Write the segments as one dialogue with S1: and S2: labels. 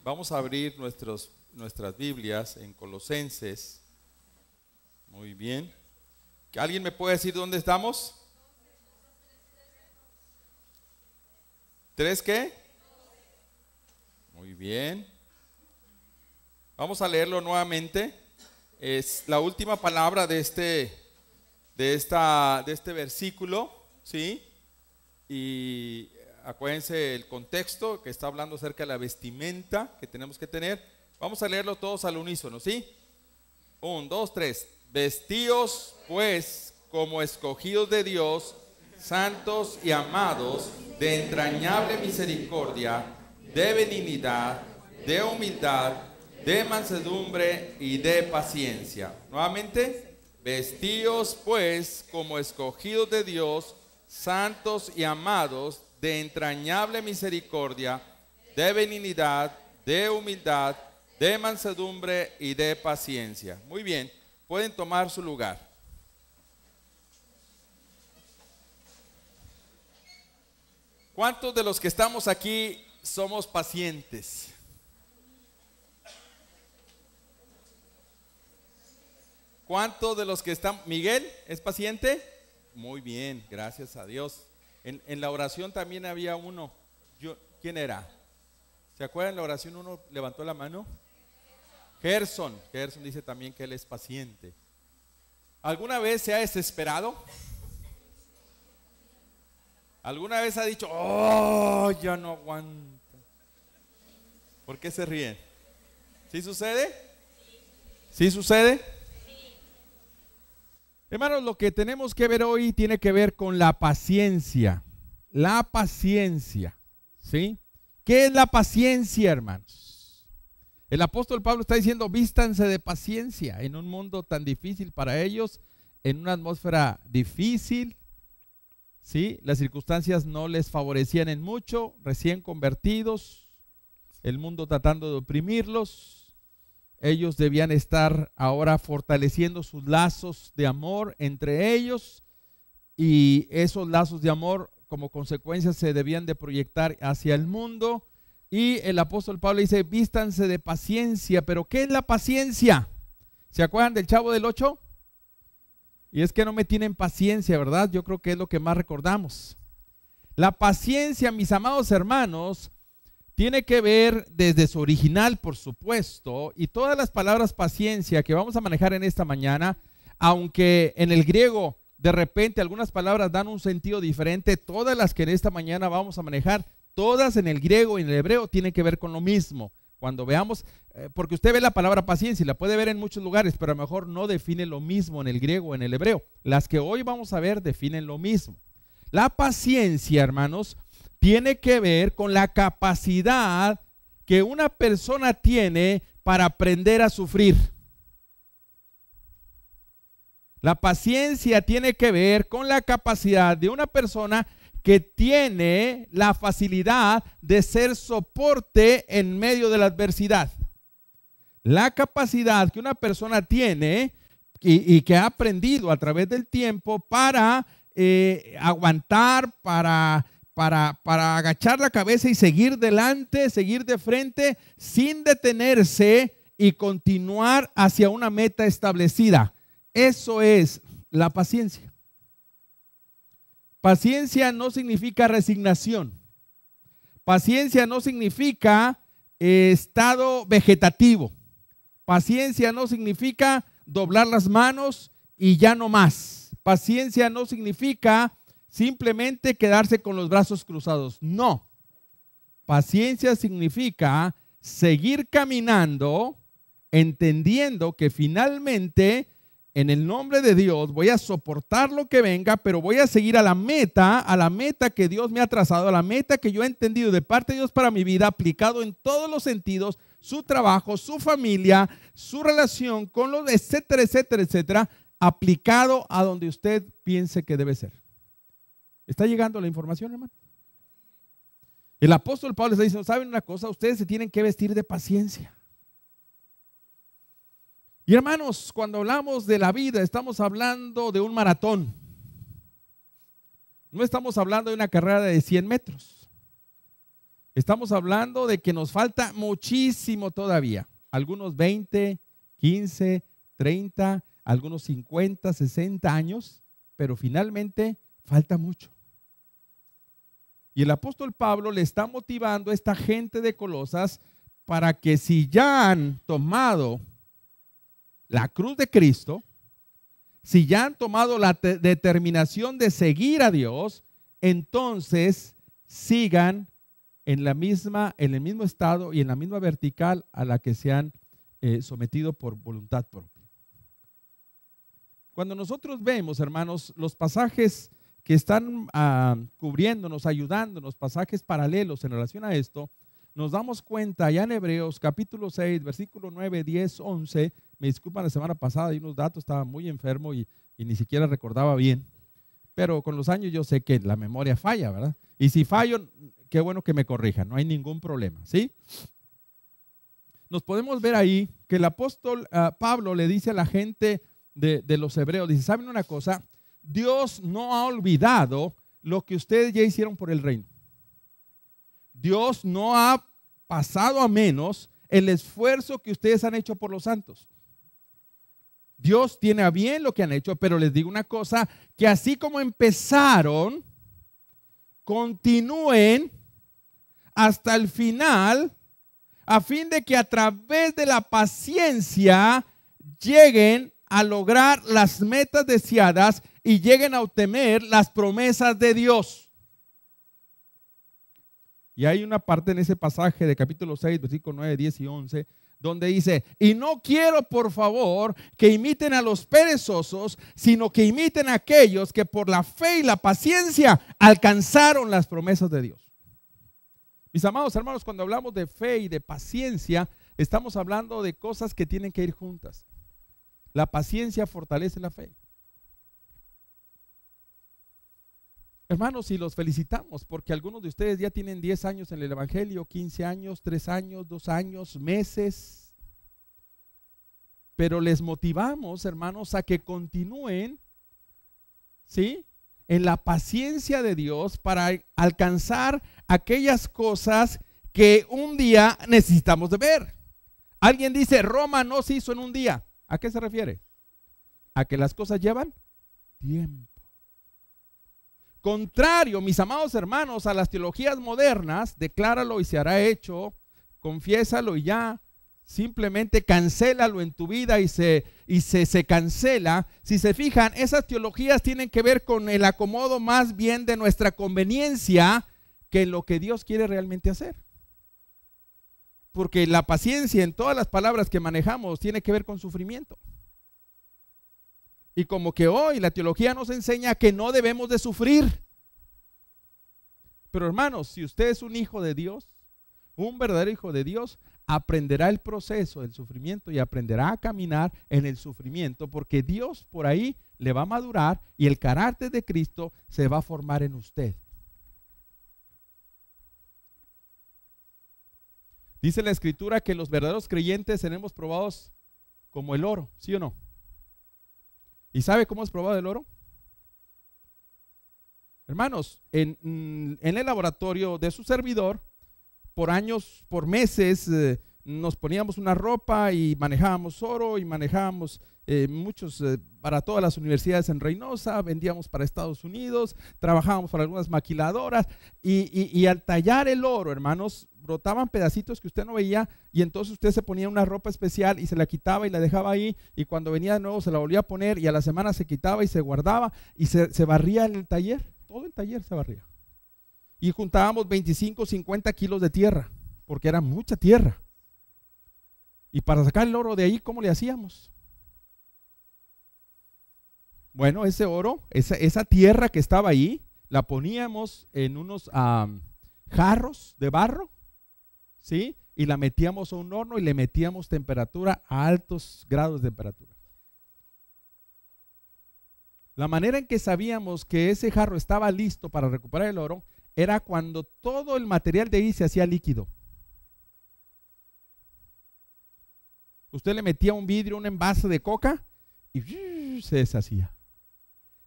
S1: Vamos a abrir nuestras Biblias en Colosenses. Muy bien. ¿Alguien me puede decir dónde estamos? ¿Tres qué? Muy bien. Vamos a leerlo nuevamente. Es la última palabra de este versículo, ¿sí? Y acuérdense el contexto que está hablando acerca de la vestimenta que tenemos que tener. Vamos a leerlo todos al unísono, ¿sí? 1, 2, 3. Vestíos pues como escogidos de Dios, santos y amados, de entrañable misericordia, de benignidad, de humildad, de mansedumbre y de paciencia. Nuevamente, vestíos pues como escogidos de Dios, santos y amados, de entrañable misericordia, de benignidad, de humildad, de mansedumbre y de paciencia. Muy bien, pueden tomar su lugar. ¿Cuántos de los que estamos aquí somos pacientes? ¿Cuántos de los que están? ¿Miguel es paciente? Muy bien, gracias a Dios. En la oración también había uno. ¿Quién era? ¿Se acuerdan? En la oración uno levantó la mano. Gerson dice también que él es paciente. ¿Alguna vez se ha desesperado? ¿Alguna vez ha dicho, oh, ya no aguanto? ¿Por qué se ríen? ¿Sí sucede? ¿Sí sucede? Hermanos, lo que tenemos que ver hoy tiene que ver con la paciencia. La paciencia, ¿sí? ¿Qué es la paciencia, hermanos? El apóstol Pablo está diciendo, vístanse de paciencia en un mundo tan difícil para ellos, en una atmósfera difícil, ¿sí? Las circunstancias no les favorecían en mucho, recién convertidos, el mundo tratando de oprimirlos. Ellos debían estar ahora fortaleciendo sus lazos de amor entre ellos, y esos lazos de amor como consecuencia se debían de proyectar hacia el mundo. Y el apóstol Pablo dice, vístanse de paciencia. ¿Pero qué es la paciencia? ¿Se acuerdan del Chavo del 8? Y es que no me tienen paciencia, ¿verdad? Yo creo que es lo que más recordamos. La paciencia, mis amados hermanos, tiene que ver desde su original, por supuesto, y todas las palabras paciencia que vamos a manejar en esta mañana, aunque en el griego de repente algunas palabras dan un sentido diferente, todas las que en esta mañana vamos a manejar, todas en el griego y en el hebreo tienen que ver con lo mismo. Cuando veamos, porque usted ve la palabra paciencia y la puede ver en muchos lugares, pero a lo mejor no define lo mismo en el griego o en el hebreo. Las que hoy vamos a ver definen lo mismo. La paciencia, hermanos, tiene que ver con la capacidad que una persona tiene para aprender a sufrir. La paciencia tiene que ver con la capacidad de una persona que tiene la facilidad de ser soporte en medio de la adversidad. La capacidad que una persona tiene y que ha aprendido a través del tiempo para aguantar, para agachar la cabeza y seguir delante, seguir de frente sin detenerse y continuar hacia una meta establecida. Eso es la paciencia. Paciencia no significa resignación. Paciencia no significa estado vegetativo. Paciencia no significa doblar las manos y ya no más. Paciencia no significa simplemente quedarse con los brazos cruzados. No. Paciencia significa seguir caminando, entendiendo que finalmente, en el nombre de Dios, voy a soportar lo que venga, pero voy a seguir a la meta que Dios me ha trazado, a la meta que yo he entendido de parte de Dios para mi vida, aplicado en todos los sentidos, su trabajo, su familia, su relación con los, etcétera, etcétera, etcétera, aplicado a donde usted piense que debe ser. ¿Está llegando la información, hermano? El apóstol Pablo está diciendo, ¿saben una cosa? Ustedes se tienen que vestir de paciencia. Y hermanos, cuando hablamos de la vida, estamos hablando de un maratón. No estamos hablando de una carrera de 100 metros. Estamos hablando de que nos falta muchísimo todavía. Algunos 20, 15, 30, algunos 50, 60 años, pero finalmente falta mucho. Y el apóstol Pablo le está motivando a esta gente de Colosas para que si ya han tomado la cruz de Cristo, si ya han tomado la determinación de seguir a Dios, entonces sigan en el mismo estado y en la misma vertical a la que se han sometido por voluntad propia. Cuando nosotros vemos, hermanos, los pasajes que están cubriéndonos, ayudándonos, pasajes paralelos en relación a esto, nos damos cuenta ya en Hebreos capítulo 6, versículo 9, 10, 11, me disculpan, la semana pasada hay unos datos, estaba muy enfermo y ni siquiera recordaba bien, pero con los años yo sé que la memoria falla, ¿verdad? Y si fallo, qué bueno que me corrijan, no hay ningún problema, ¿sí? Nos podemos ver ahí que el apóstol Pablo le dice a la gente de los hebreos, dice, ¿saben una cosa? Dios no ha olvidado lo que ustedes ya hicieron por el reino. Dios no ha pasado a menos el esfuerzo que ustedes han hecho por los santos. Dios tiene a bien lo que han hecho, pero les digo una cosa, que así como empezaron, continúen hasta el final, a fin de que a través de la paciencia lleguen a lograr las metas deseadas y lleguen a obtener las promesas de Dios. Y hay una parte en ese pasaje de capítulo 6, versículos 9, 10 y 11, donde dice, y no quiero por favor que imiten a los perezosos, sino que imiten a aquellos que por la fe y la paciencia alcanzaron las promesas de Dios. Mis amados hermanos, cuando hablamos de fe y de paciencia, estamos hablando de cosas que tienen que ir juntas. La paciencia fortalece la fe. Hermanos, y los felicitamos porque algunos de ustedes ya tienen 10 años en el Evangelio, 15 años, 3 años, 2 años, meses. Pero les motivamos, hermanos, a que continúen, ¿sí?, en la paciencia de Dios para alcanzar aquellas cosas que un día necesitamos de ver. Alguien dice, Roma no se hizo en un día. ¿A qué se refiere? A que las cosas llevan tiempo. Contrario, mis amados hermanos, a las teologías modernas, decláralo y se hará hecho, confiésalo y ya, simplemente cancélalo en tu vida y se cancela. Si se fijan, esas teologías tienen que ver con el acomodo más bien de nuestra conveniencia que lo que Dios quiere realmente hacer. Porque la paciencia en todas las palabras que manejamos tiene que ver con sufrimiento. Y como que hoy la teología nos enseña que no debemos de sufrir. Pero hermanos, si usted es un hijo de Dios, un verdadero hijo de Dios, aprenderá el proceso del sufrimiento y aprenderá a caminar en el sufrimiento, porque Dios por ahí le va a madurar y el carácter de Cristo se va a formar en usted. Dice la Escritura que los verdaderos creyentes seremos probados como el oro, ¿sí o no? ¿Y sabe cómo es probado el oro? Hermanos, en el laboratorio de su servidor, por años, por meses, nos poníamos una ropa y manejábamos oro y manejábamos muchos para todas las universidades en Reynosa, vendíamos para Estados Unidos, trabajábamos para algunas maquiladoras y al tallar el oro, hermanos, brotaban pedacitos que usted no veía y entonces usted se ponía una ropa especial y se la quitaba y la dejaba ahí y cuando venía de nuevo se la volvía a poner y a la semana se quitaba y se guardaba y se barría en el taller, todo el taller se barría. Y juntábamos 25, 50 kilos de tierra, porque era mucha tierra. Y para sacar el oro de ahí, ¿cómo le hacíamos? Bueno, ese oro, esa tierra que estaba ahí, la poníamos en unos jarros de barro, ¿sí? Y la metíamos a un horno y le metíamos temperatura a altos grados de temperatura. La manera en que sabíamos que ese jarro estaba listo para recuperar el oro era cuando todo el material de ahí se hacía líquido. Usted le metía un vidrio, un envase de coca y se deshacía.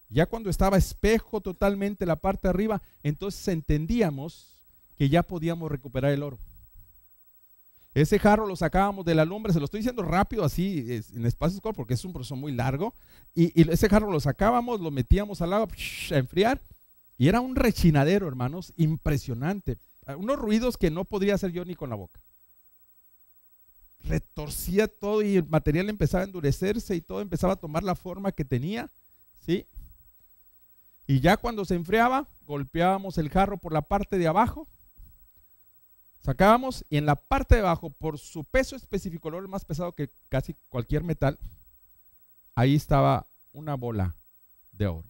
S1: Ya cuando estaba espejo totalmente la parte de arriba, entonces entendíamos que ya podíamos recuperar el oro. Ese jarro lo sacábamos de la lumbre, se lo estoy diciendo rápido así, en espacios cortos, porque es un proceso muy largo, y ese jarro lo sacábamos, lo metíamos al agua a enfriar, y era un rechinadero, hermanos, impresionante. Unos ruidos que no podría hacer yo ni con la boca. Retorcía todo y el material empezaba a endurecerse y todo empezaba a tomar la forma que tenía, ¿sí? Y ya cuando se enfriaba, golpeábamos el jarro por la parte de abajo, sacábamos y en la parte de abajo, por su peso específico, el oro es más pesado que casi cualquier metal, ahí estaba una bola de oro,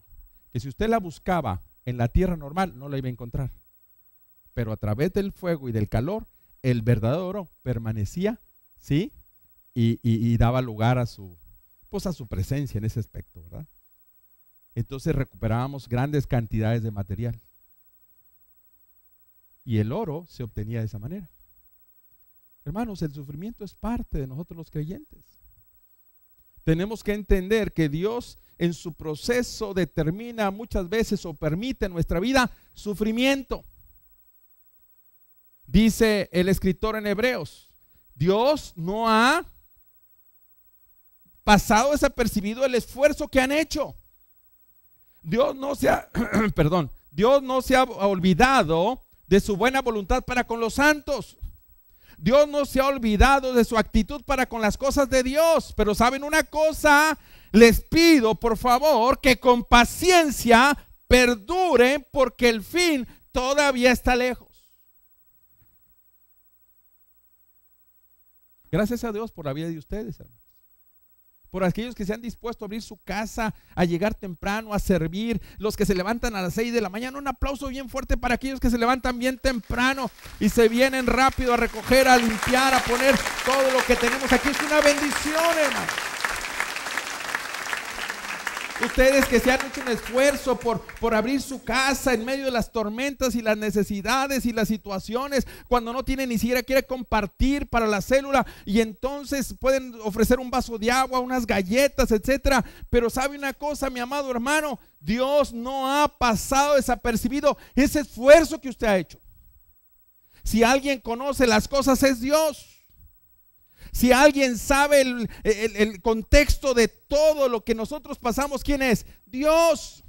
S1: que si usted la buscaba en la tierra normal, no la iba a encontrar. Pero a través del fuego y del calor, el verdadero oro permanecía, ¿sí? Y daba lugar a su presencia en ese aspecto, ¿verdad? Entonces recuperábamos grandes cantidades de material. Y el oro se obtenía de esa manera. Hermanos, el sufrimiento es parte de nosotros los creyentes. Tenemos que entender que Dios en su proceso determina muchas veces o permite en nuestra vida sufrimiento. Dice el escritor en Hebreos, Dios no ha pasado desapercibido el esfuerzo que han hecho. Dios no se ha, perdón, Dios no se ha olvidado de su buena voluntad para con los santos. Dios no se ha olvidado de su actitud para con las cosas de Dios. Pero ¿saben una cosa? Les pido por favor que con paciencia perduren porque el fin todavía está lejos. Gracias a Dios por la vida de ustedes, hermanos. Por aquellos que se han dispuesto a abrir su casa, a llegar temprano, a servir, los que se levantan a las 6 de la mañana. Un aplauso bien fuerte para aquellos que se levantan bien temprano y se vienen rápido a recoger, a limpiar, a poner todo lo que tenemos aquí. Es una bendición, hermano. Ustedes que se han hecho un esfuerzo por abrir su casa en medio de las tormentas y las necesidades y las situaciones, cuando no tienen ni siquiera quiere compartir para la célula y entonces pueden ofrecer un vaso de agua, unas galletas, etcétera. Pero sabe una cosa, mi amado hermano, Dios no ha pasado desapercibido ese esfuerzo que usted ha hecho. Si alguien conoce las cosas es Dios. Si alguien sabe el contexto de todo lo que nosotros pasamos, ¿quién es? Dios.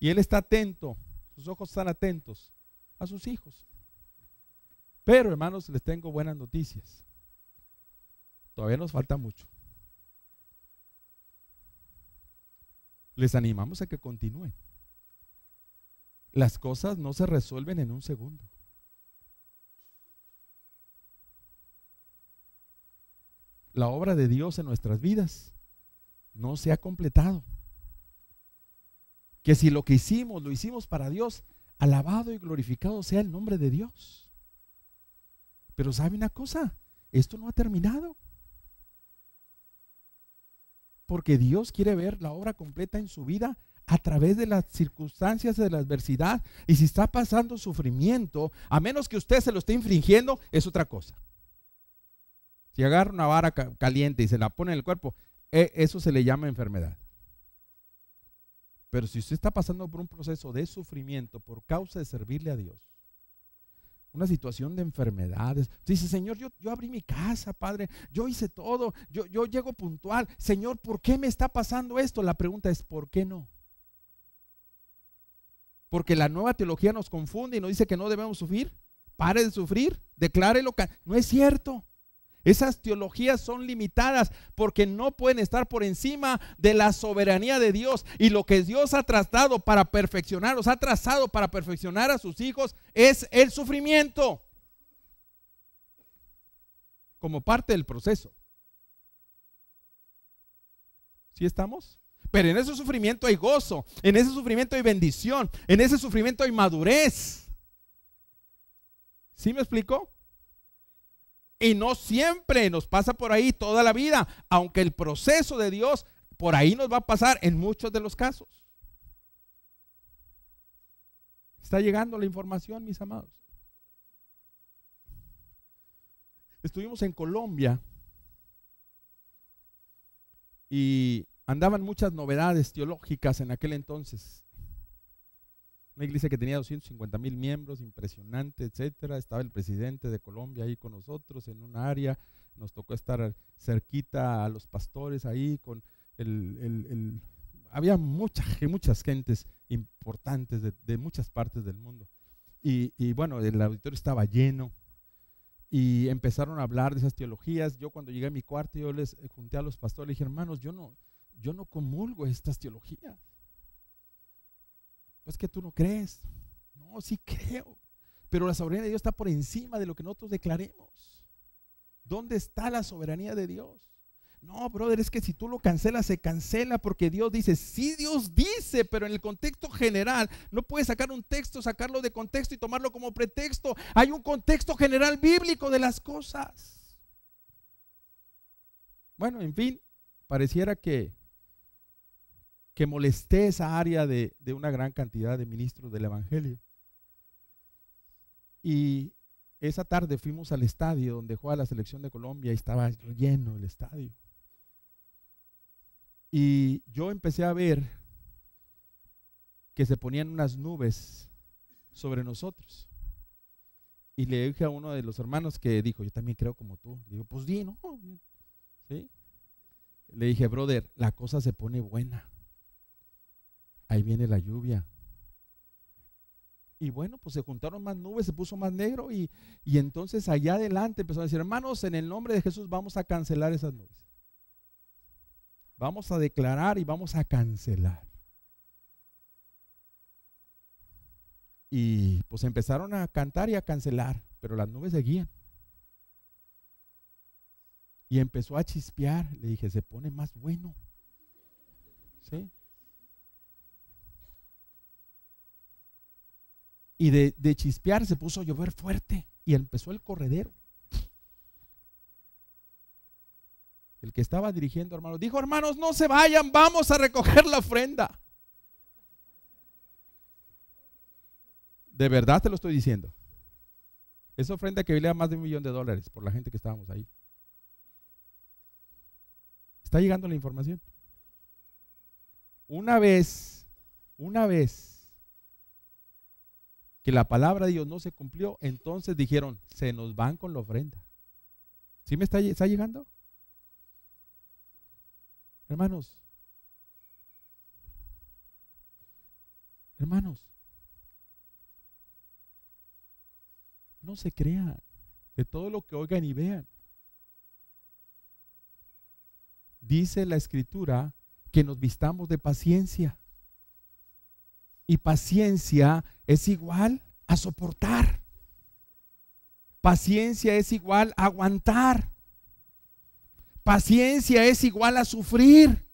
S1: Y Él está atento, sus ojos están atentos a sus hijos. Pero hermanos, les tengo buenas noticias. Todavía nos falta mucho. Les animamos a que continúen. Las cosas no se resuelven en un segundo. La obra de Dios en nuestras vidas no se ha completado. Que si lo que hicimos, lo hicimos para Dios, alabado y glorificado sea el nombre de Dios. Pero ¿sabe una cosa? Esto no ha terminado. Porque Dios quiere ver la obra completa en su vida a través de las circunstancias de la adversidad. Y si está pasando sufrimiento, a menos que usted se lo esté infringiendo, es otra cosa. Si agarra una vara caliente y se la pone en el cuerpo, eso se le llama enfermedad. Pero si usted está pasando por un proceso de sufrimiento por causa de servirle a Dios, una situación de enfermedades, dice, Señor, yo abrí mi casa, Padre, yo hice todo, yo llego puntual, Señor, ¿por qué me está pasando esto? La pregunta es, ¿por qué no? Porque la nueva teología nos confunde y nos dice que no debemos sufrir. Pare de sufrir, declárelo. No es cierto. Esas teologías son limitadas porque no pueden estar por encima de la soberanía de Dios. Y lo que Dios ha trazado para perfeccionar, ha trazado para perfeccionar a sus hijos es el sufrimiento como parte del proceso. ¿Sí estamos? Pero en ese sufrimiento hay gozo, en ese sufrimiento hay bendición, en ese sufrimiento hay madurez. ¿Sí me explico? Y no siempre nos pasa por ahí toda la vida, aunque el proceso de Dios por ahí nos va a pasar en muchos de los casos. Está llegando la información, mis amados. Estuvimos en Colombia y andaban muchas novedades teológicas en aquel entonces. Una iglesia que tenía 250,000 miembros, impresionante, etcétera. Estaba el presidente de Colombia ahí con nosotros en un área. Nos tocó estar cerquita a los pastores ahí con había muchas gentes importantes de muchas partes del mundo. Y bueno, el auditorio estaba lleno y empezaron a hablar de esas teologías. Yo cuando llegué a mi cuarto, yo les junté a los pastores y dije, hermanos, yo no comulgo estas teologías. Pues que tú no crees. No, sí creo. Pero la soberanía de Dios está por encima de lo que nosotros declaremos. ¿Dónde está la soberanía de Dios? No, brother, es que si tú lo cancelas, se cancela porque Dios dice. Sí, Dios dice, pero en el contexto general. No puedes sacar un texto, sacarlo de contexto y tomarlo como pretexto. Hay un contexto general bíblico de las cosas. Bueno, en fin, pareciera que molesté esa área de una gran cantidad de ministros del evangelio. Y esa tarde fuimos al estadio donde juega la selección de Colombia y estaba lleno el estadio. Y yo empecé a ver que se ponían unas nubes sobre nosotros. Y le dije a uno de los hermanos que dijo, yo también creo como tú. Le digo, pues di, ¿no? ¿Sí? Le dije, brother, la cosa se pone buena. Ahí viene la lluvia. Y bueno, pues se juntaron más nubes, se puso más negro y entonces allá adelante empezó a decir, hermanos, en el nombre de Jesús vamos a cancelar esas nubes. Vamos a declarar y vamos a cancelar. Y pues empezaron a cantar y a cancelar, pero las nubes seguían. Y empezó a chispear. Le dije, se pone más bueno. ¿Sí? Y de chispear se puso a llover fuerte y empezó el corredero. El que estaba dirigiendo, hermanos, dijo, hermanos, no se vayan, vamos a recoger la ofrenda. De verdad te lo estoy diciendo. Esa ofrenda que valía más de $1 millón por la gente que estábamos ahí. ¿Está llegando la información? Una vez que la palabra de Dios no se cumplió, entonces dijeron, se nos van con la ofrenda. ¿Sí me está llegando? Hermanos, no se crean de todo lo que oigan y vean. Dice la Escritura que nos vistamos de paciencia. Y paciencia es igual a soportar. Paciencia es igual a aguantar. Paciencia es igual a sufrir.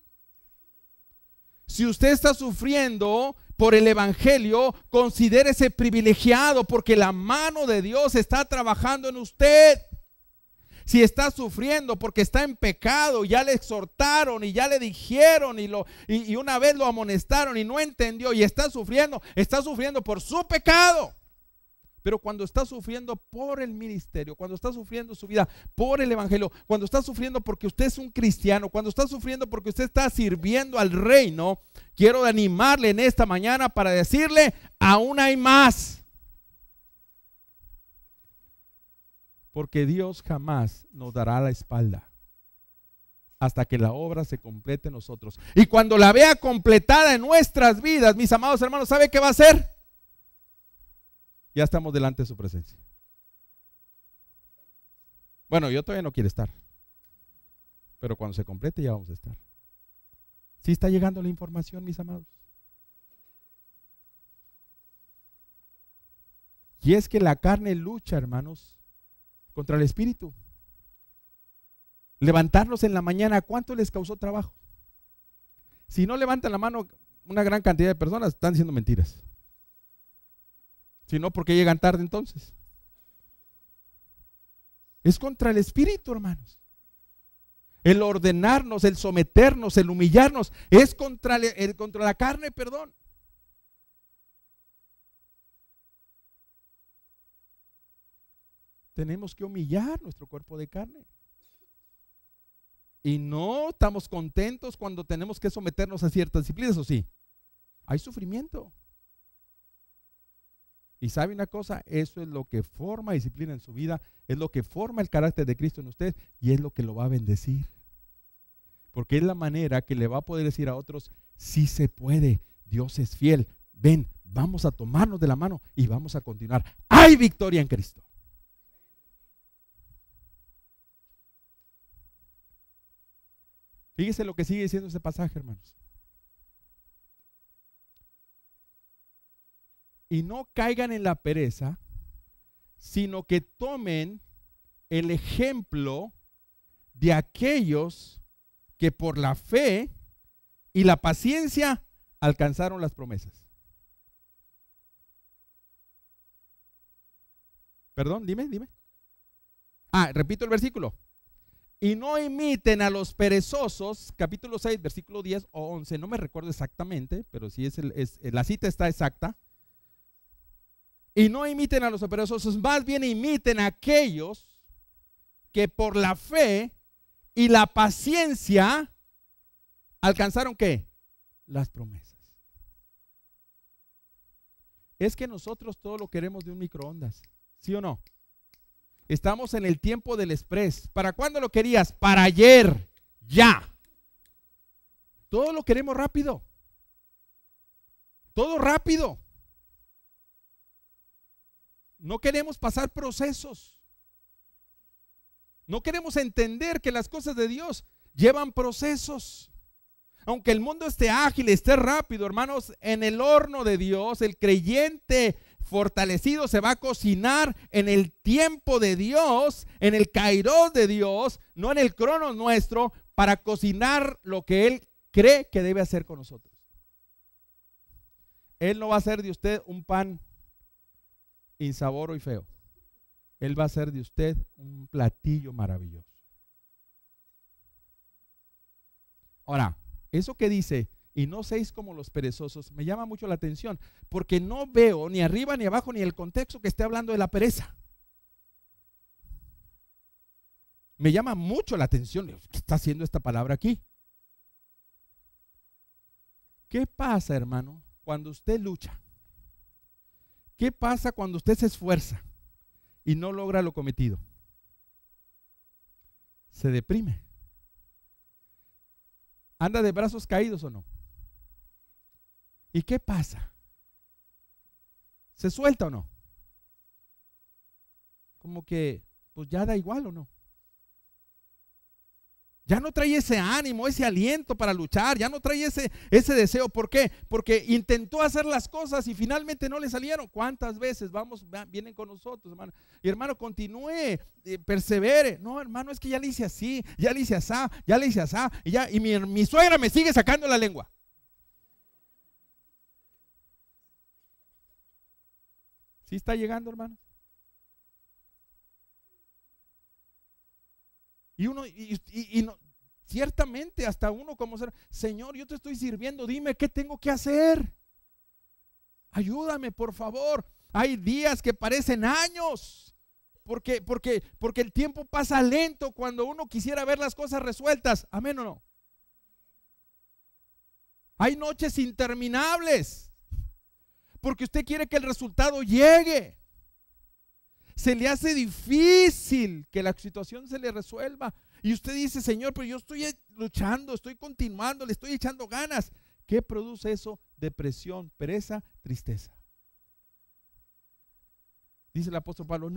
S1: Si usted está sufriendo por el evangelio, considérese privilegiado porque la mano de Dios está trabajando en usted. Si está sufriendo porque está en pecado, ya le exhortaron y ya le dijeron y una vez lo amonestaron y no entendió y está sufriendo por su pecado. Pero cuando está sufriendo por el ministerio, cuando está sufriendo su vida por el evangelio, cuando está sufriendo porque usted es un cristiano, cuando está sufriendo porque usted está sirviendo al reino, quiero animarle en esta mañana para decirle, aún hay más. Porque Dios jamás nos dará la espalda hasta que la obra se complete en nosotros. Y cuando la vea completada en nuestras vidas, mis amados hermanos, ¿sabe qué va a hacer? Ya estamos delante de su presencia. Bueno, yo todavía no quiero estar, pero cuando se complete ya vamos a estar. ¿Sí está llegando la información, mis amados? Y es que la carne lucha, hermanos, contra el espíritu. Levantarnos en la mañana, ¿cuánto les causó trabajo? Si no levantan la mano una gran cantidad de personas, están diciendo mentiras. Si no, ¿por qué llegan tarde entonces? Es contra el espíritu, hermanos. El ordenarnos, el someternos, el humillarnos, es contra la carne, perdón. Tenemos que humillar nuestro cuerpo de carne. Y no estamos contentos cuando tenemos que someternos a ciertas disciplinas, ¿o sí? Hay sufrimiento. Y sabe una cosa, eso es lo que forma disciplina en su vida, es lo que forma el carácter de Cristo en usted y es lo que lo va a bendecir. Porque es la manera que le va a poder decir a otros, sí se puede, Dios es fiel, ven, vamos a tomarnos de la mano y vamos a continuar. Hay victoria en Cristo. Fíjese lo que sigue diciendo ese pasaje, hermanos. Y no caigan en la pereza, sino que tomen el ejemplo de aquellos que por la fe y la paciencia alcanzaron las promesas. Perdón, dime. Repito el versículo. Y no imiten a los perezosos, capítulo 6, versículo 10 o 11, no me recuerdo exactamente, pero sí la cita está exacta. Y no imiten a los perezosos, más bien imiten a aquellos que por la fe y la paciencia alcanzaron ¿qué? Las promesas. Es que nosotros todo lo queremos de un microondas, ¿sí o no? Estamos en el tiempo del express. ¿Para cuándo lo querías? Para ayer, ya. Todo lo queremos rápido. Todo rápido. No queremos pasar procesos. No queremos entender que las cosas de Dios llevan procesos. Aunque el mundo esté ágil, esté rápido, hermanos, en el horno de Dios, el creyente fortalecido se va a cocinar en el tiempo de Dios, en el kairos de Dios, no en el cronos nuestro, para cocinar lo que Él cree que debe hacer con nosotros. Él no va a hacer de usted un pan insaboro y feo. Él va a hacer de usted un platillo maravilloso. Ahora, eso que dice, y no seáis como los perezosos, me llama mucho la atención, porque no veo ni arriba ni abajo ni el contexto que esté hablando de la pereza. Me llama mucho la atención, ¿qué está haciendo esta palabra aquí? ¿Qué pasa, hermano, cuando usted lucha? ¿Qué pasa cuando usted se esfuerza y no logra lo cometido? Se deprime. ¿Anda de brazos caídos o no? ¿Y qué pasa? ¿Se suelta o no? Como que, pues ya da igual o no. Ya no trae ese ánimo, ese aliento para luchar, ya no trae ese deseo. ¿Por qué? Porque intentó hacer las cosas y finalmente no le salieron. ¿Cuántas veces vienen con nosotros, hermano? Y hermano, continúe, persevere. No, hermano, es que ya le hice así, ya le hice asá, ya le hice asá, y mi suegra me sigue sacando la lengua. ¿Sí está llegando, hermano? Y uno, no, ciertamente hasta uno como ser, Señor, yo te estoy sirviendo, dime qué tengo que hacer. Ayúdame, por favor. Hay días que parecen años, porque el tiempo pasa lento cuando uno quisiera ver las cosas resueltas. ¿Amén o no? Hay noches interminables, porque usted quiere que el resultado llegue. Se le hace difícil que la situación se le resuelva. Y usted dice, Señor, pero yo estoy luchando, estoy continuando, le estoy echando ganas. ¿Qué produce eso? Depresión, pereza, tristeza. Dice el apóstol Pablo,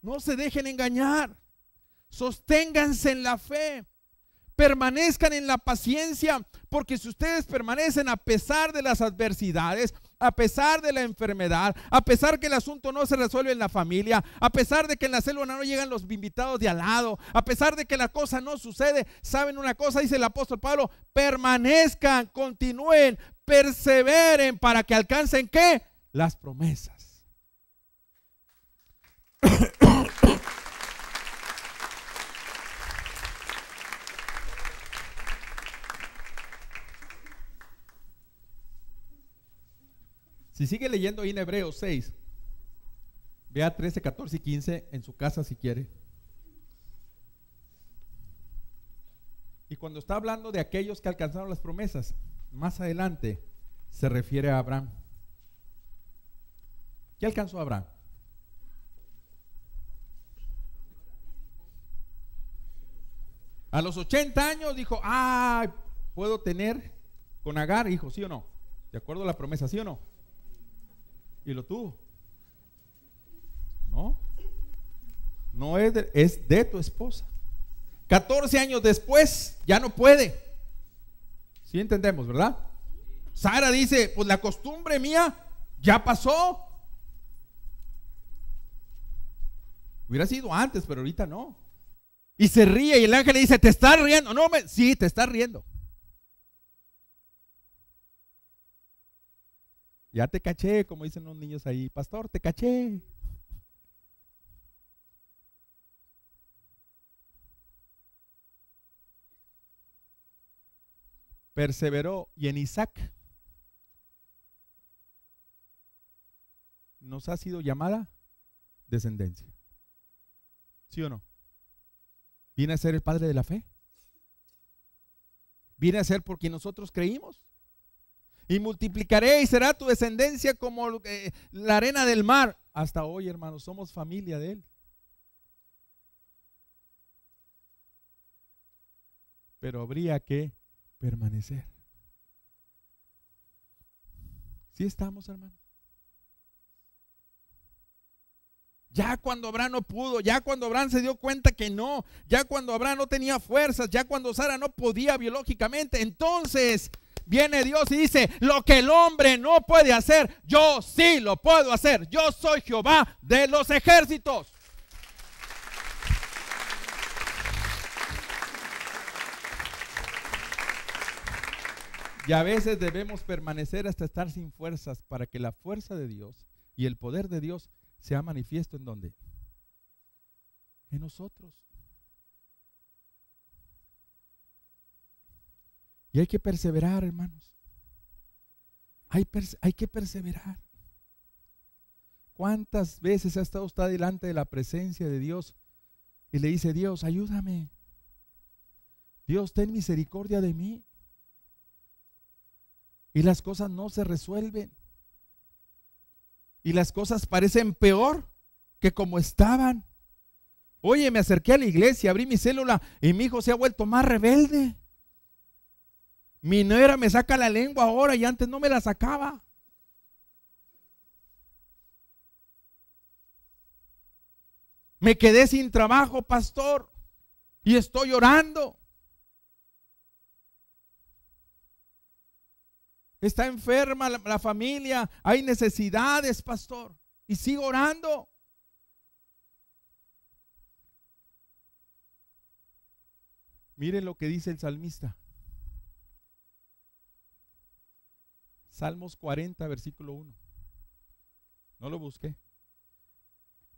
S1: no se dejen engañar. Sosténganse en la fe. Permanezcan en la paciencia, porque si ustedes permanecen a pesar de las adversidades, a pesar de la enfermedad, a pesar que el asunto no se resuelve en la familia, a pesar de que en la célula no llegan los invitados de al lado, a pesar de que la cosa no sucede, ¿saben una cosa? Dice el apóstol Pablo, permanezcan, continúen, perseveren para que alcancen ¿qué? Las promesas. Si sigue leyendo ahí en Hebreos 6, vea 13, 14 y 15 en su casa si quiere. Y cuando está hablando de aquellos que alcanzaron las promesas, más adelante se refiere a Abraham. ¿Qué alcanzó Abraham? A los 80 años dijo, puedo tener con Agar hijos, ¿sí o no? De acuerdo a la promesa, ¿sí o no? Y lo tuvo. No es de tu esposa. 14 años después ya no puede. ¿Sí entendemos, verdad? Sara dice, pues la costumbre mía ya pasó. Hubiera sido antes, pero ahorita no. Y se ríe y el ángel le dice, ¿te estás riendo? Sí, te estás riendo. Ya te caché, como dicen los niños ahí, pastor, te caché. Perseveró, y en Isaac nos ha sido llamada descendencia. ¿Sí o no? Viene a ser el padre de la fe. Viene a ser por quien nosotros creímos. Y multiplicaré y será tu descendencia como la arena del mar. Hasta hoy, hermanos, somos familia de él. Pero habría que permanecer. ¿Sí estamos, hermanos? Ya cuando Abraham no pudo, ya cuando Abraham se dio cuenta que no, ya cuando Abraham no tenía fuerzas, ya cuando Sara no podía biológicamente, entonces viene Dios y dice, lo que el hombre no puede hacer, yo sí lo puedo hacer. Yo soy Jehová de los ejércitos. Y a veces debemos permanecer hasta estar sin fuerzas para que la fuerza de Dios y el poder de Dios sea manifiesto. ¿En dónde? En nosotros. Y hay que perseverar, hermanos. Hay que perseverar. ¿Cuántas veces ha estado usted delante de la presencia de Dios y le dice, Dios, ayúdame? Dios, ten misericordia de mí. Y las cosas no se resuelven. Y las cosas parecen peor que como estaban. Oye, me acerqué a la iglesia, abrí mi célula y mi hijo se ha vuelto más rebelde. Mi nuera me saca la lengua ahora y antes no me la sacaba. Me quedé sin trabajo, pastor, y estoy orando. Está enferma la familia, hay necesidades, pastor, y sigo orando. Miren lo que dice el salmista. Salmos 40, versículo 1. No lo busqué.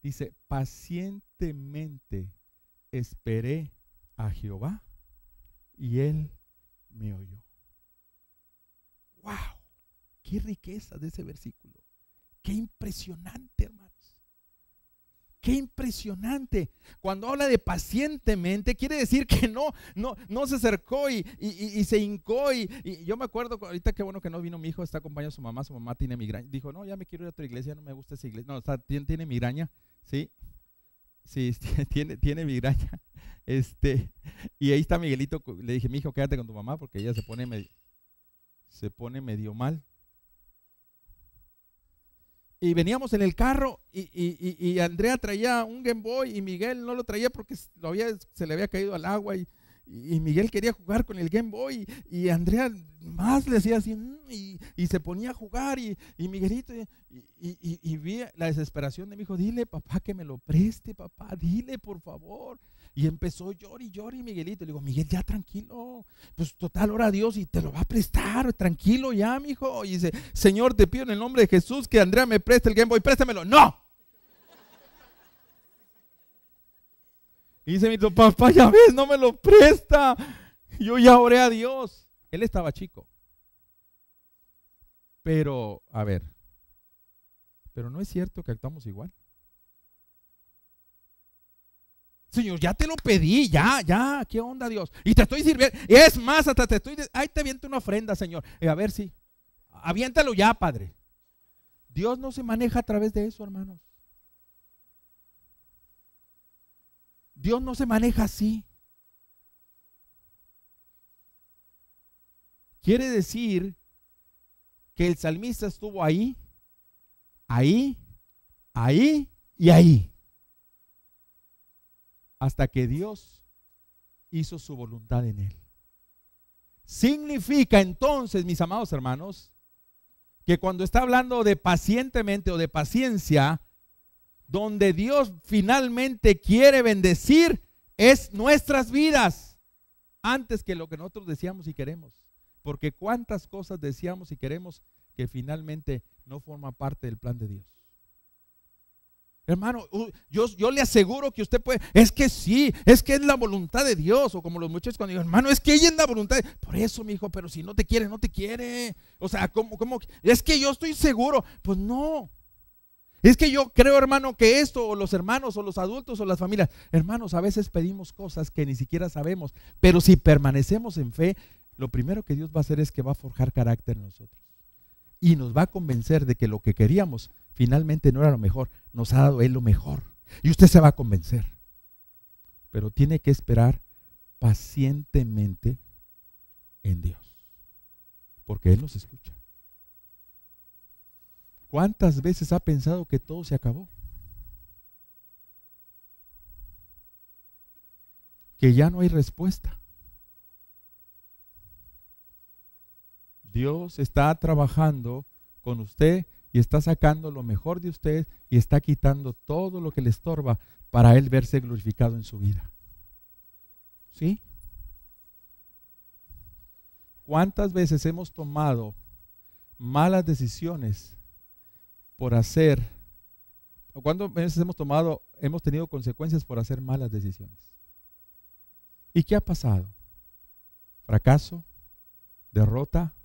S1: Dice, pacientemente esperé a Jehová y él me oyó. ¡Wow! ¡Qué riqueza de ese versículo! ¡Qué impresionante, hermanos! ¡Qué impresionante! Cuando habla de pacientemente, quiere decir que no se acercó y se hincó. Y yo me acuerdo, ahorita qué bueno que no vino mi hijo, está acompañado su mamá tiene migraña. Dijo, no, ya me quiero ir a otra iglesia, no me gusta esa iglesia. No, tiene migraña, ¿sí? Sí, tiene migraña. Y ahí está Miguelito, le dije, mi hijo, quédate con tu mamá porque ella se pone medio mal. Y veníamos en el carro y Andrea traía un Game Boy y Miguel no lo traía porque se le había caído al agua y Miguel quería jugar con el Game Boy y Andrea más le hacía así y se ponía a jugar y Miguelito y vi la desesperación de mi hijo. Dile, papá, que me lo preste, papá, dile, por favor. Y empezó llori Miguelito. Le digo, Miguel, ya tranquilo, pues total, ora a Dios y te lo va a prestar, tranquilo ya, mijo. Y dice, Señor, te pido en el nombre de Jesús que Andrea me preste el Game Boy, préstamelo. ¡No! Y dice mi hijo, papá, ya ves, no me lo presta. Yo ya oré a Dios. Él estaba chico. Pero, a ver, pero no es cierto que actuamos igual. Señor, ya te lo pedí, ya, ¿qué onda, Dios? Y te estoy sirviendo, es más, hasta ahí te aviento una ofrenda, Señor. A ver si, aviéntalo ya, Padre. Dios no se maneja a través de eso, hermanos. Dios no se maneja así. Quiere decir que el salmista estuvo ahí, ahí, ahí y ahí, hasta que Dios hizo su voluntad en él. Significa entonces, mis amados hermanos, que cuando está hablando de pacientemente o de paciencia, donde Dios finalmente quiere bendecir es nuestras vidas, antes que lo que nosotros deseamos y queremos. Porque cuántas cosas deseamos y queremos que finalmente no forman parte del plan de Dios. Hermano, yo le aseguro que usted puede, es que sí, es que es la voluntad de Dios. O como los muchachos cuando digo, hermano, es que ella es la voluntad de, por eso, mi hijo, pero si no te quiere, no te quiere. O sea, ¿cómo? Es que yo estoy seguro. Pues no. Es que yo creo, hermano, que esto, o los hermanos, o los adultos, o las familias, hermanos, a veces pedimos cosas que ni siquiera sabemos, pero si permanecemos en fe, lo primero que Dios va a hacer es que va a forjar carácter en nosotros. Y nos va a convencer de que lo que queríamos finalmente no era lo mejor, nos ha dado Él lo mejor. Y usted se va a convencer. Pero tiene que esperar pacientemente en Dios, porque Él nos escucha. ¿Cuántas veces ha pensado que todo se acabó? Que ya no hay respuesta. Dios está trabajando con usted y está sacando lo mejor de usted y está quitando todo lo que le estorba para Él verse glorificado en su vida. ¿Sí? ¿Cuántas veces hemos tomado malas decisiones por hacer, o cuántas veces hemos tenido consecuencias por hacer malas decisiones? ¿Y qué ha pasado? Fracaso, derrota,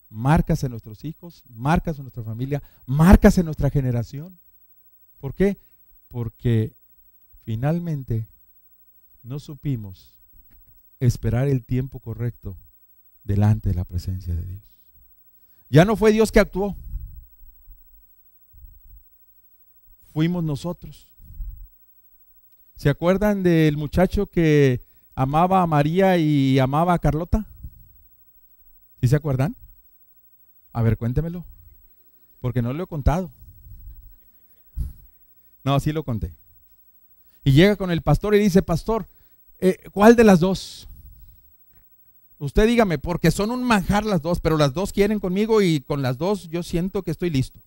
S1: marcas en nuestros hijos, marcas en nuestra familia, marcas en nuestra generación. ¿Por qué? Porque finalmente no supimos esperar el tiempo correcto delante de la presencia de Dios. Ya no fue Dios que actuó, fuimos nosotros. ¿Se acuerdan del muchacho que amaba a María y amaba a Carlota? ¿Sí se acuerdan? A ver, cuéntemelo, porque no lo he contado. No, sí lo conté. Y llega con el pastor y dice, pastor, ¿cuál de las dos? Usted dígame, porque son un manjar las dos, pero las dos quieren conmigo y con las dos yo siento que estoy listo.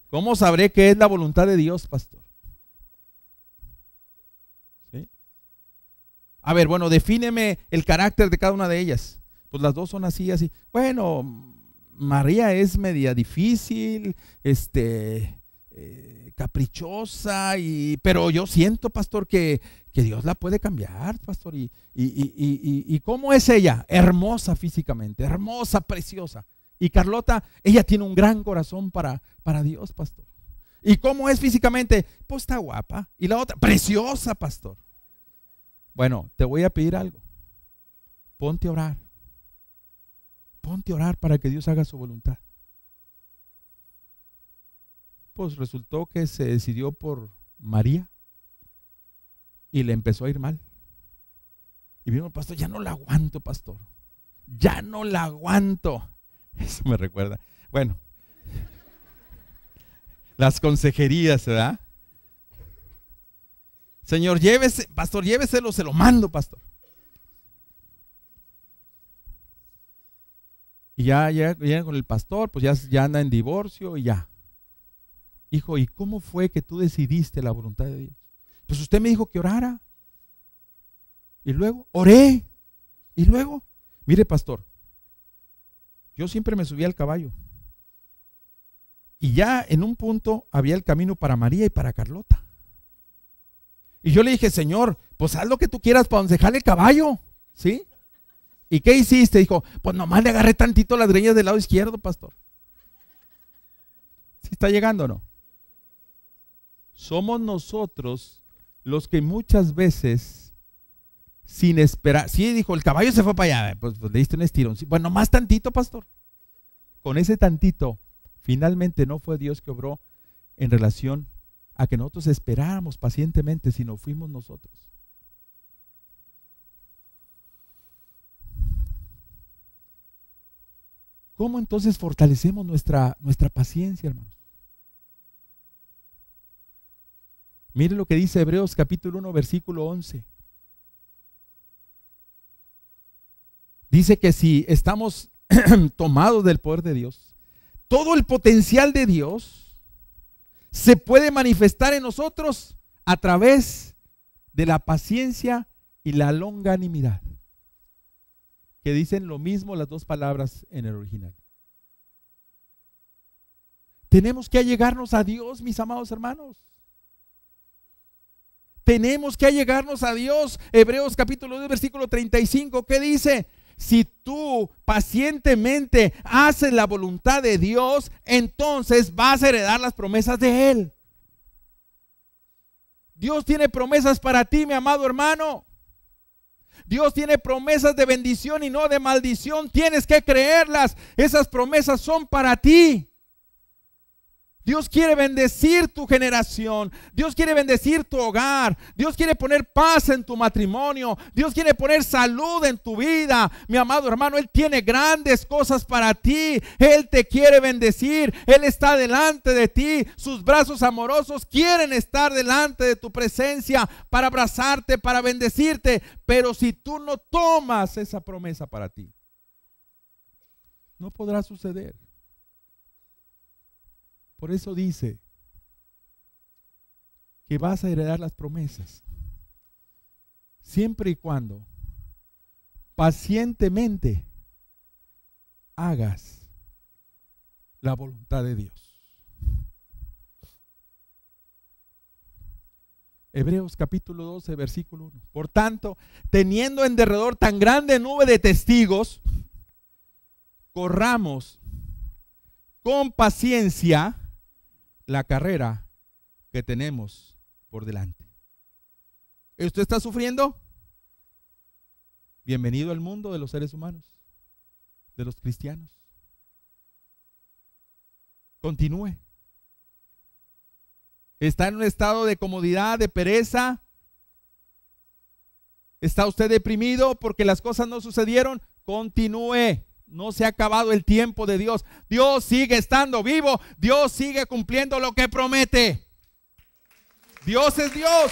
S1: ¿Cómo sabré qué es la voluntad de Dios, pastor? ¿Sí? A ver, bueno, defíneme el carácter de cada una de ellas. Pues las dos son así, así. Bueno, María es media difícil, caprichosa, pero yo siento, pastor, que Dios la puede cambiar, pastor. ¿Y cómo es ella? Hermosa físicamente, hermosa, preciosa. Y Carlota, ella tiene un gran corazón para Dios, pastor. ¿Y cómo es físicamente? Pues está guapa. Y la otra, preciosa, pastor. Bueno, te voy a pedir algo. Ponte a orar. Ponte a orar para que Dios haga su voluntad. Pues resultó que se decidió por María y le empezó a ir mal. Y vino el pastor, ya no la aguanto, pastor. Ya no la aguanto. Eso me recuerda. Bueno, las consejerías, ¿verdad? Señor, llévese, pastor, lléveselo, se lo mando, pastor. Y ya llega con el pastor, pues ya anda en divorcio y ya. Hijo, ¿y cómo fue que tú decidiste la voluntad de Dios? Pues usted me dijo que orara. Y luego, oré. Y luego, mire, pastor, yo siempre me subía al caballo. Y ya en un punto había el camino para María y para Carlota. Y yo le dije, Señor, pues haz lo que tú quieras para donde se jale el caballo. ¿Sí? ¿Y qué hiciste? Dijo, pues nomás le agarré tantito las greñas del lado izquierdo, pastor. ¿Sí está llegando o no? Somos nosotros los que muchas veces, sin esperar, sí, dijo, el caballo se fue para allá, pues le diste un estirón. Sí, bueno, más tantito, pastor. Con ese tantito, Finalmente no fue Dios que obró en relación a que nosotros esperáramos pacientemente, sino fuimos nosotros. ¿Cómo entonces fortalecemos nuestra paciencia, hermanos? Mire lo que dice Hebreos capítulo 1, versículo 11. Dice que si estamos tomados del poder de Dios, todo el potencial de Dios se puede manifestar en nosotros a través de la paciencia y la longanimidad, que dicen lo mismo las dos palabras en el original. Tenemos que allegarnos a Dios, mis amados hermanos. Tenemos que allegarnos a Dios. Hebreos capítulo 2, versículo 35, ¿qué dice? Si tú pacientemente haces la voluntad de Dios, entonces vas a heredar las promesas de Él. Dios tiene promesas para ti, mi amado hermano. Dios tiene promesas de bendición y no de maldición. Tienes que creerlas. Esas promesas son para ti. Dios quiere bendecir tu generación. Dios quiere bendecir tu hogar. Dios quiere poner paz en tu matrimonio. Dios quiere poner salud en tu vida. Mi amado hermano, Él tiene grandes cosas para ti. Él te quiere bendecir. Él está delante de ti. Sus brazos amorosos quieren estar delante de tu presencia para abrazarte, para bendecirte. Pero si tú no tomas esa promesa para ti, no podrá suceder. Por eso dice que vas a heredar las promesas, siempre y cuando pacientemente hagas la voluntad de Dios. Hebreos capítulo 12, versículo 1. Por tanto, teniendo en derredor tan grande nube de testigos, corramos con paciencia la carrera que tenemos por delante. ¿Usted está sufriendo? Bienvenido al mundo de los seres humanos, de los cristianos. Continúe. ¿Está en un estado de comodidad, de pereza? ¿Está usted deprimido porque las cosas no sucedieron? Continúe. No se ha acabado el tiempo de Dios. Dios sigue estando vivo. Dios sigue cumpliendo lo que promete. Dios es Dios.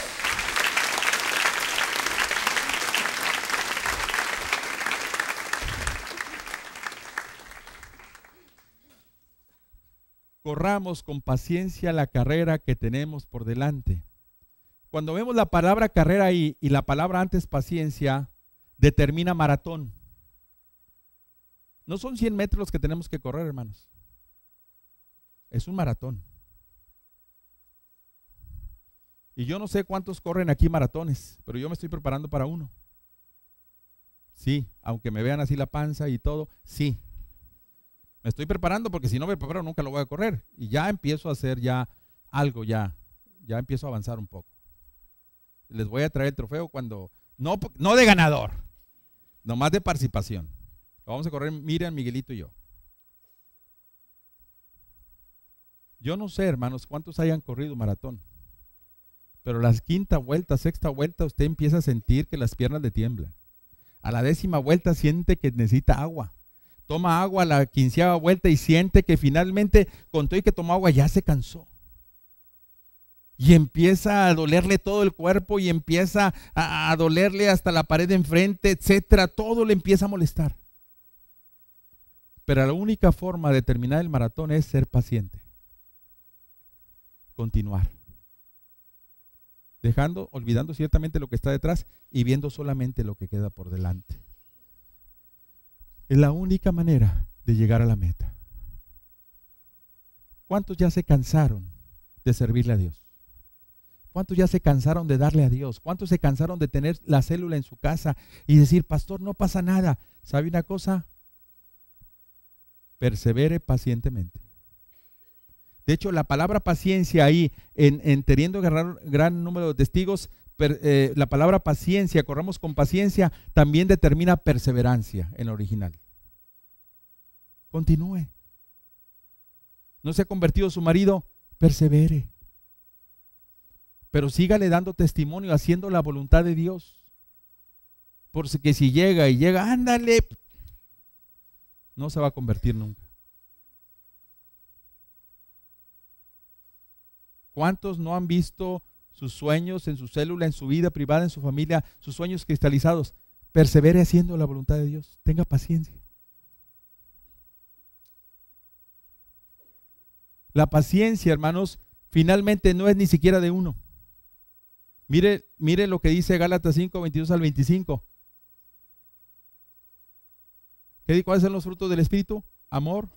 S1: Corramos con paciencia la carrera que tenemos por delante. Cuando vemos la palabra carrera ahí y la palabra antes paciencia, determina maratón. No son 100 metros los que tenemos que correr, hermanos. Es un maratón. Y yo no sé cuántos corren aquí maratones, pero yo me estoy preparando para uno. Sí, aunque me vean así la panza y todo, sí. Me estoy preparando porque si no me preparo nunca lo voy a correr. Y ya empiezo a hacer ya algo, ya empiezo a avanzar un poco. Les voy a traer el trofeo cuando, no de ganador, nomás de participación. Lo vamos a correr Miriam, Miguelito y yo. Yo no sé, hermanos, cuántos hayan corrido maratón, pero la quinta vuelta, sexta vuelta, usted empieza a sentir que las piernas le tiemblan. A la 10ª vuelta siente que necesita agua. Toma agua a la 15ª vuelta y siente que finalmente, con todo y que tomó agua, ya se cansó. Y empieza a dolerle todo el cuerpo y empieza a dolerle hasta la pared de enfrente, etcétera. Todo le empieza a molestar. Pero la única forma de terminar el maratón es ser paciente. Continuar. Olvidando ciertamente lo que está detrás y viendo solamente lo que queda por delante. Es la única manera de llegar a la meta. ¿Cuántos ya se cansaron de servirle a Dios? ¿Cuántos ya se cansaron de darle a Dios? ¿Cuántos se cansaron de tener la célula en su casa y decir, pastor, no pasa nada? ¿Sabe una cosa? Persevere pacientemente. De hecho, la palabra paciencia ahí, en teniendo gran número de testigos, la palabra paciencia, corramos con paciencia, también determina perseverancia en el original. Continúe. no se ha convertido su marido, persevere. Pero sígale dando testimonio, haciendo la voluntad de Dios. Porque si llega y llega, ándale, no se va a convertir nunca. ¿Cuántos no han visto sus sueños en su célula, en su vida privada, en su familia, sus sueños cristalizados? Persevere haciendo la voluntad de Dios. Tenga paciencia. La paciencia, hermanos, finalmente no es ni siquiera de uno. Mire lo que dice Gálatas 5, 22 al 25. ¿Cuáles son los frutos del Espíritu? Amor,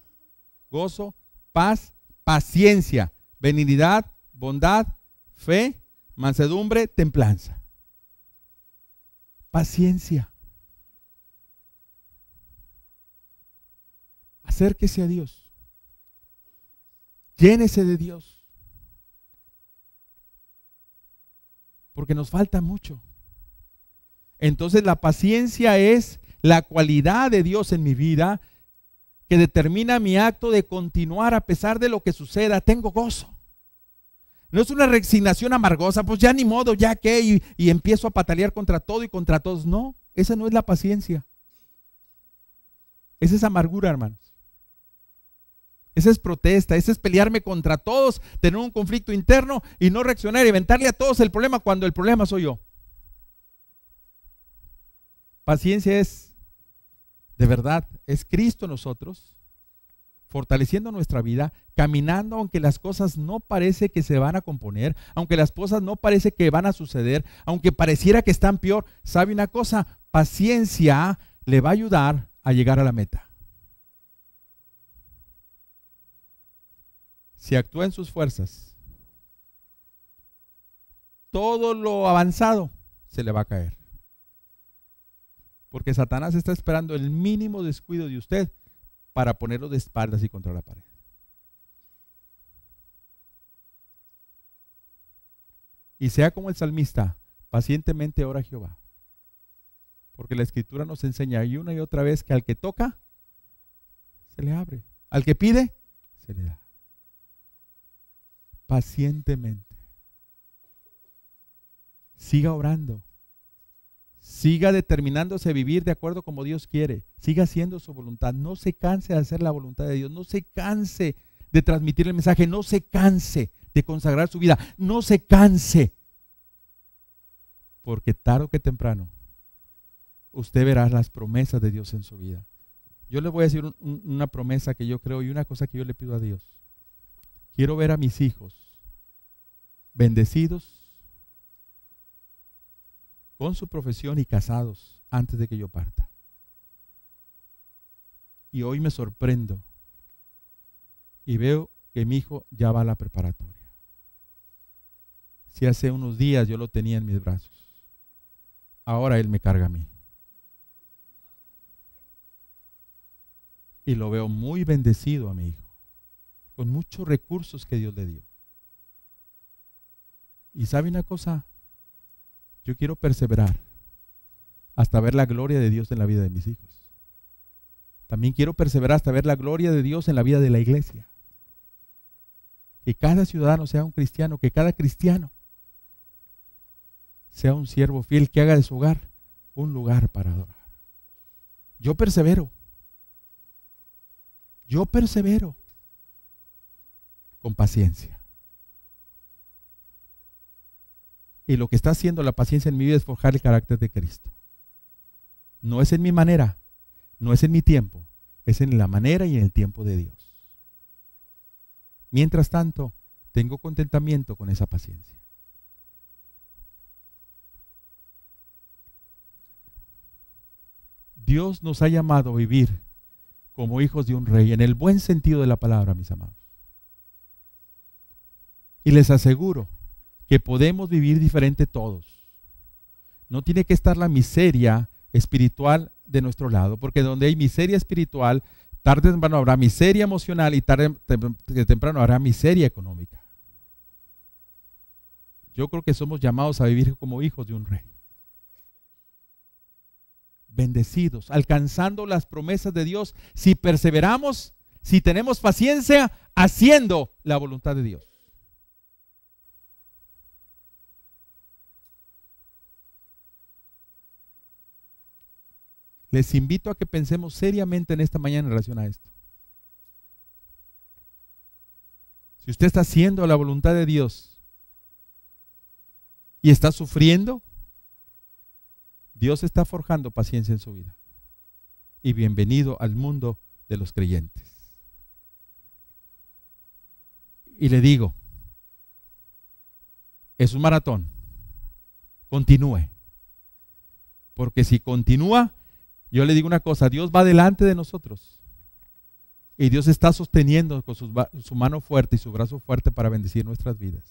S1: gozo, paz, paciencia, benignidad, bondad, fe, mansedumbre, templanza. Paciencia. Acérquese a Dios. Llénese de Dios. Porque nos falta mucho. Entonces la paciencia es la cualidad de Dios en mi vida que determina mi acto de continuar a pesar de lo que suceda. Tengo gozo. No es una resignación amargosa, pues ya ni modo, ya que, y empiezo a patalear contra todo y contra todos. No, esa no es la paciencia. Esa es amargura, hermanos. Esa es protesta, esa es pelearme contra todos, tener un conflicto interno y no reaccionar y inventarle a todos el problema cuando el problema soy yo. Paciencia es, de verdad, es Cristo en nosotros, fortaleciendo nuestra vida, caminando aunque las cosas no parece que se van a componer, aunque las cosas no parece que van a suceder, aunque pareciera que están peor. ¿Sabe una cosa? Paciencia le va a ayudar a llegar a la meta. Si actúa en sus fuerzas, todo lo avanzado se le va a caer. Porque Satanás está esperando el mínimo descuido de usted para ponerlo de espaldas y contra la pared. Y sea como el salmista, pacientemente ora a Jehová. Porque la Escritura nos enseña y una y otra vez que al que toca, se le abre. Al que pide, se le da. Pacientemente. Siga orando. Siga determinándose a vivir de acuerdo como Dios quiere. Siga haciendo su voluntad. No se canse de hacer la voluntad de Dios. No se canse de transmitir el mensaje. No se canse de consagrar su vida. No se canse. Porque tarde o que temprano usted verá las promesas de Dios en su vida. Yo le voy a decir una promesa que yo creo y una cosa que yo le pido a Dios. Quiero ver a mis hijos bendecidos con su profesión y casados antes de que yo parta. Y hoy me sorprendo y veo que mi hijo ya va a la preparatoria. Si hace unos días yo lo tenía en mis brazos, ahora él me carga a mí. Y lo veo muy bendecido a mi hijo, con muchos recursos que Dios le dio. Y ¿sabe una cosa? Yo quiero perseverar hasta ver la gloria de Dios en la vida de mis hijos. También quiero perseverar hasta ver la gloria de Dios en la vida de la iglesia. Que cada ciudadano sea un cristiano, que cada cristiano sea un siervo fiel, que haga de su hogar un lugar para adorar. Yo persevero. Yo persevero con paciencia. Y lo que está haciendo la paciencia en mi vida es forjar el carácter de Cristo. No es en mi manera, no es en mi tiempo, es en la manera y en el tiempo de Dios. Mientras tanto, tengo contentamiento con esa paciencia. Dios nos ha llamado a vivir como hijos de un rey, en el buen sentido de la palabra, mis amados. Y les aseguro que podemos vivir diferente todos. No tiene que estar la miseria espiritual de nuestro lado, porque donde hay miseria espiritual, tarde o temprano habrá miseria emocional y tarde o temprano habrá miseria económica. Yo creo que somos llamados a vivir como hijos de un rey. Bendecidos, alcanzando las promesas de Dios. Si perseveramos, si tenemos paciencia, haciendo la voluntad de Dios. Les invito a que pensemos seriamente en esta mañana en relación a esto. Si usted está haciendo la voluntad de Dios y está sufriendo, Dios está forjando paciencia en su vida. Y bienvenido al mundo de los creyentes. Y le digo, es un maratón. Continúe. Porque si continúa, yo le digo una cosa, Dios va delante de nosotros. Y Dios está sosteniendo con su mano fuerte y su brazo fuerte para bendecir nuestras vidas.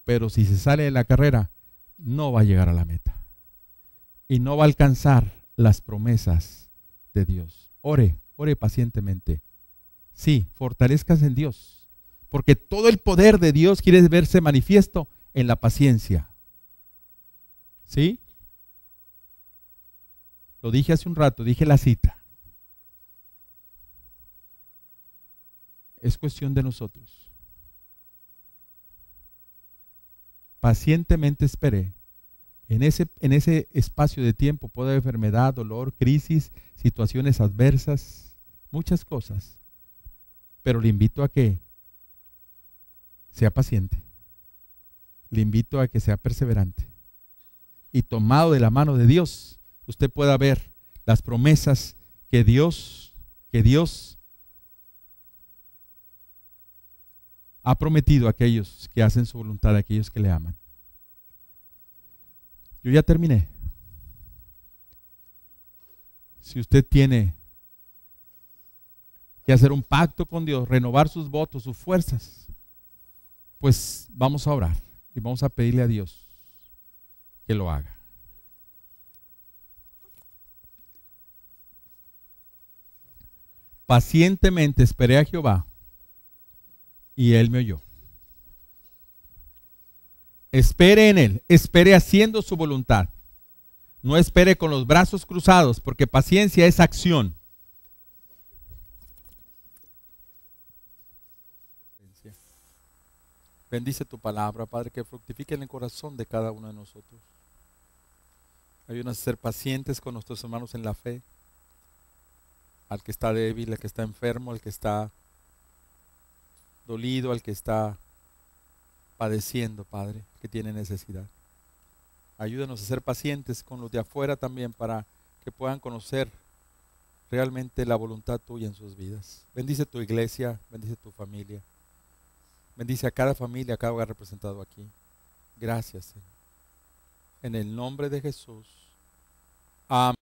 S1: Pero si se sale de la carrera, no va a llegar a la meta. Y no va a alcanzar las promesas de Dios. Ore pacientemente. Sí, fortalezcas en Dios. Porque todo el poder de Dios quiere verse manifiesto en la paciencia. ¿Sí? Lo dije hace un rato, dije la cita. Es cuestión de nosotros. Pacientemente esperé. En ese espacio de tiempo puede haber enfermedad, dolor, crisis, situaciones adversas, muchas cosas. Pero le invito a que sea paciente. Le invito a que sea perseverante. Y tomado de la mano de Dios, usted pueda ver las promesas que Dios ha prometido a aquellos que hacen su voluntad, a aquellos que le aman. Yo ya terminé. Si usted tiene que hacer un pacto con Dios, renovar sus votos, sus fuerzas, pues vamos a orar y vamos a pedirle a Dios que lo haga. Pacientemente esperé a Jehová y Él me oyó. Espere en Él, espere haciendo su voluntad. No espere con los brazos cruzados, porque paciencia es acción. Bendice tu palabra, Padre, que fructifique en el corazón de cada uno de nosotros. Ayúdanos a ser pacientes con nuestros hermanos en la fe. Al que está débil, al que está enfermo, al que está dolido, al que está padeciendo, Padre, que tiene necesidad. Ayúdanos a ser pacientes con los de afuera también para que puedan conocer realmente la voluntad tuya en sus vidas. Bendice tu iglesia, bendice tu familia. Bendice a cada familia, a cada hogar representado aquí. Gracias, Señor. En el nombre de Jesús. Amén.